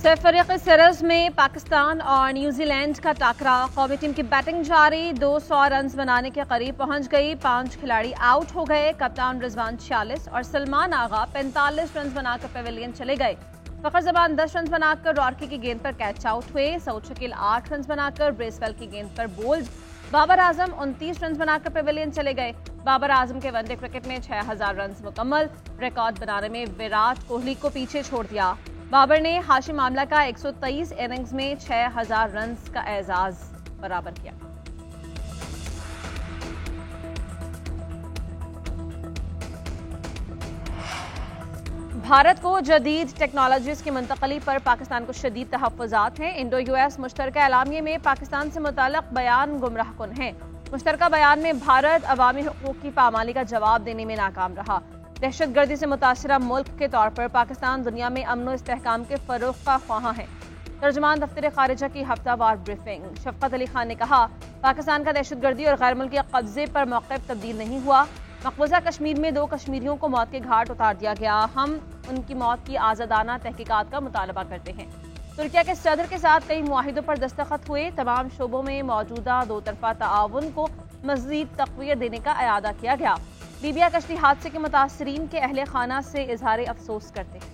Saif series में पाकिस्तान और New Zealand का टकराव। कौमी टीम की बैटिंग जारी, 200 रन बनाने के करीब पहुंच गई। 5 खिलाड़ी आउट हो गए। कप्तान रिजवान 46 और सलमान आगा 45 रन बनाकर पेविलियन चले गए। फखर जमान 10 रन बनाकर रॉर्की की गेंद पर कैच आउट हुए। सऊद शकील 8 रन बनाकर ब्रेसवेल की गेंद पर बोल्ड। बाबर आजम 29 रन बनाकर पेविलियन चले गए। बाबर आजम के वनडे क्रिकेट में 6000 रन मुकम्मल। रिकॉर्ड बनाने में विराट कोहली को पीछे छोड़ दिया। बाबर ने हाशिम आमला का 123 इनिंग्स में 6000 रन का एजाज बराबर किया। भारत को जदीद टेक्नोलॉजीज की मुंतकली पर पाकिस्तान को शदीद तहफ़्फ़ुज़ात हैं। इंडो यूएस मुश्तरका एलामिया में पाकिस्तान से मुताल्लिक़ बयान गुमराह कुन है। मुश्तरका बयान में भारत अवामी हुकूक़ की पामाली का जवाब देने में नाकाम रहा। दहशतगर्दी से मुतासरा मुल्क के तौर पर पाकिस्तान दुनिया में अमन और इस्तेहकाम के फ़रोग़ का ख्वाहां है। तर्जुमान दफ्तर ख़ारिजा की हफ्तावार ब्रीफिंग। शफ़क़त अली खान ने कहा, पाकिस्तान का दहशतगर्दी और गैर मुल्की कब्जे पर मौक़िफ़ तब्दील नहीं हुआ। मक़बूज़ा कश्मीर में 2 कश्मीरियों को मौत के घाट उतार दिया गया। हम उनकी मौत की आज़ादाना तहकीकात का मुतालबा करते हैं। तुर्किया के सदर के साथ कई मुआहिदों पर दस्तखत हुए। तमाम शोबों में मौजूदा 2 तरफ़ा ताआवुन को मज़ीद तक़वियत देने का अयादा किया गया। लीबिया कश्ती हादसे के मुतासरीन के अहले खाना से इजहार अफसोस करते हैं।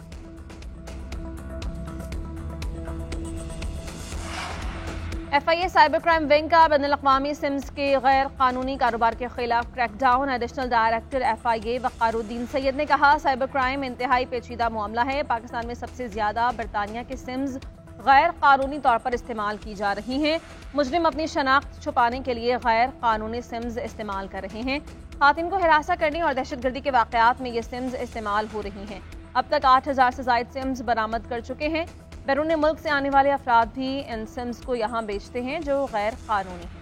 FIA साइबर क्राइम विंग का बैनुल-अक़वामी सिम्स के गैर कानूनी कारोबार के खिलाफ crackdown. Additional director FIA Waqaruddin Syed ने कहा, साइबर क्राइम इंतहाई पेचीदा मामला है। पाकिस्तान में सबसे ज्यादा बरतानिया के सिम्स गैर कानूनी तौर पर इस्तेमाल की जा रही हैं। मुजरिम अपनी शनाख्त छुपाने के लिए गैर कानूनी सिम्स इस्तेमाल कर रहे हैं। खातिन को हिरासा करने और दहशतगर्दी के वाक़यात में ये सिम्स इस्तेमाल हो रही हैं। अब तक 8000 से ज़ायद सिम्स बरामद कर चुके हैं। बैरून मुल्क से आने वाले अफराद भी इन सिम्स को यहाँ बेचते हैं जो गैर कानूनी है।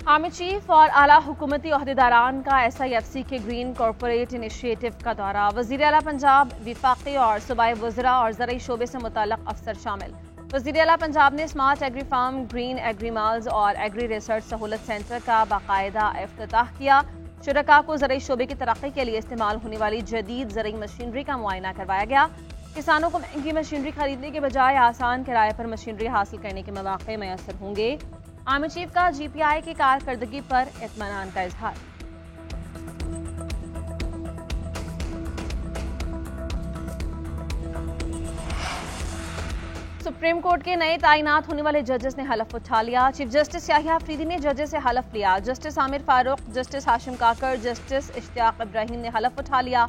आर्मी चीफ और आला हुकूमती ओहदेदारान का SIFC के ग्रीन कॉरपोरेट इनिशिएटिव का दौरा। वज़ीर आला पंजाब, विफाकी और सूबाई वज़रा और ज़राई शोबे से मुताल्लिक़ अफसर शामिल। वज़ीर आला पंजाब ने smart agri farm, green agri malls और एग्री रिसर्च सहूलत सेंटर का बाकायदा इफ्तिताह किया। शुरका को ज़राई शोबे की तरक्की के लिए इस्तेमाल होने वाली जदीद ज़राई मशीनरी का मुआयना करवाया गया। किसानों को महंगी मशीनरी खरीदने के बजाय आसान किराए पर मशीनरी हासिल करने के मौक़े मैसर होंगे। आर्मी चीफ का GPI की कारकर्दगी पर इत्मीनान का इजहार। सुप्रीम कोर्ट के नए तैनात होने वाले जजेस ने हलफ उठा लिया। चीफ जस्टिस याहिया अफरीदी ने जजेस से हलफ लिया। Justice Aamir Farooq, justice Hashim Kakar, justice Ishtiaq Ibrahim ने हलफ उठा लिया।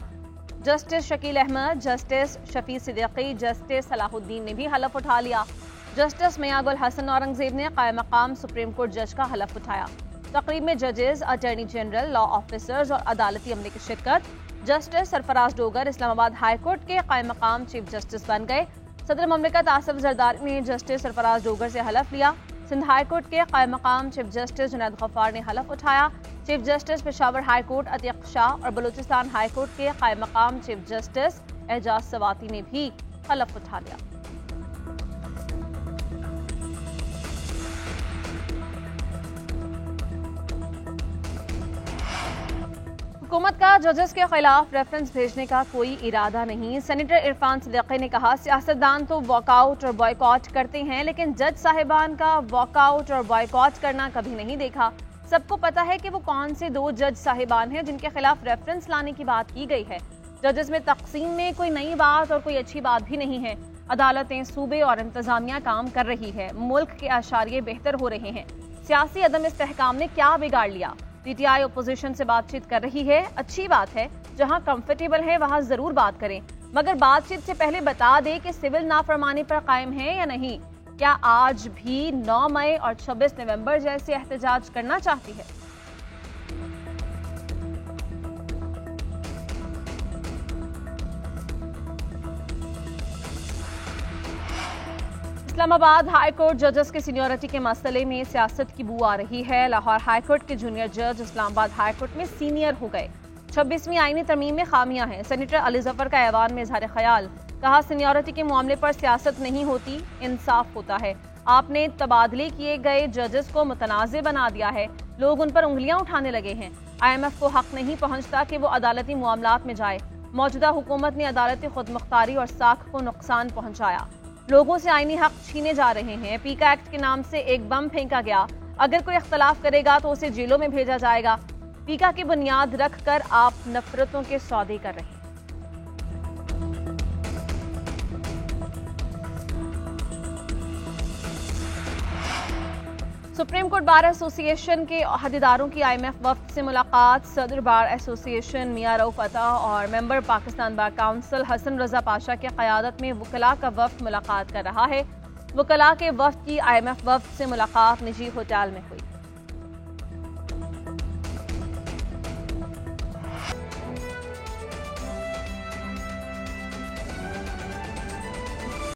Justice Shakeel Ahmed, justice Shafi Siddiqui, justice Salahuddin ने भी हलफ उठा लिया। जस्टिस मियां-गुल हसन औरंगजेब ने कायम मकाम सुप्रीम कोर्ट जज का हलफ उठाया। तकरीब में जजेस, अटॉर्नी जनरल, लॉ ऑफिसर्स और अदालती अमले की शिरकत। Justice Sarfaraz Dogar Islamabad high court के कायम मकाम चीफ जस्टिस बन गए। सदर ममलिकत आसिफ जरदारी ने जस्टिस सरफराज डोगर से हलफ लिया। सिंध हाई कोर्ट के कायम मकाम चीफ जस्टिस जुनैद गफ्फार ने हलफ उठाया। Chief justice Peshawar high court Atiq Shah और बलूचिस्तान हाई कोर्ट के कायम मकाम चीफ जस्टिस एजाज सवाती ने भी हलफ उठा लिया। हुकूमत का जजेस के खिलाफ रेफरेंस भेजने का कोई इरादा नहीं। सेनेटर इरफान सिद्दीकी ने कहा, सियासतदान तो वॉकआउट और बॉयकॉट करते हैं, लेकिन जज साहिबान का वॉकआउट और बॉयकॉट करना कभी नहीं देखा। सबको पता है कि वो कौन से 2 जज साहिबान हैं जिनके खिलाफ रेफरेंस लाने की बात की गई है। जजेस में तकसीम में कोई नई बात और कोई अच्छी बात भी नहीं है। अदालतें, सूबे और इंतजामिया काम कर रही है। मुल्क के आशारिये बेहतर हो रहे हैं। सियासी अदम इस्तेहकाम ने क्या बिगाड़ लिया? PTI अपोजिशन से बातचीत कर रही है, अच्छी बात है। जहां कंफर्टेबल है वहां जरूर बात करें, मगर बातचीत से पहले बता दे कि सिविल नाफरमानी पर कायम है या नहीं। क्या आज भी 9 मई और 26 नवंबर जैसे एहतजाज करना चाहती है? इस्लामाबाद हाई कोर्ट जजेस के सीनियरिटी के मसले में सियासत की बू आ रही है। लाहौर हाई कोर्ट के जूनियर जज इस्लामाबाद हाई कोर्ट में सीनियर हो गए। 26वीं आईनी तरमीम में खामियां हैं। सेनेटर अली जफर का ऐवान में इजहार ख्याल। कहा, सीनियरिटी के मामले पर सियासत नहीं होती, इंसाफ होता है। आपने तबादले किए गए जजेस को मुतनाज़े बना दिया है। लोग उन पर उंगलियां उठाने लगे हैं। IMF को हक नहीं पहुंचता कि वो अदालती मामलात में जाए। मौजूदा हुकूमत ने अदालती खुदमुख्तारी और साख को नुकसान पहुंचाया। लोगों से आईनी हक छीने जा रहे हैं। पीका एक्ट के नाम से एक बम फेंका गया। अगर कोई इख्तलाफ करेगा तो उसे जेलों में भेजा जाएगा। पीका की बुनियाद रखकर आप नफरतों के सौदे कर रहे हैं। सुप्रीम कोर्ट बार एसोसिएशन के अहदेदारों की IMF वफ्द से मुलाकात। सदर बार एसोसिएशन मियां रऊफ अता और member Pakistan bar council Hasan Raza Pasha की क़यादत में वकला का वफ्द मुलाकात कर रहा है। वकला के वफ्द की IMF वफ्द से मुलाकात निजी होटल में हुई।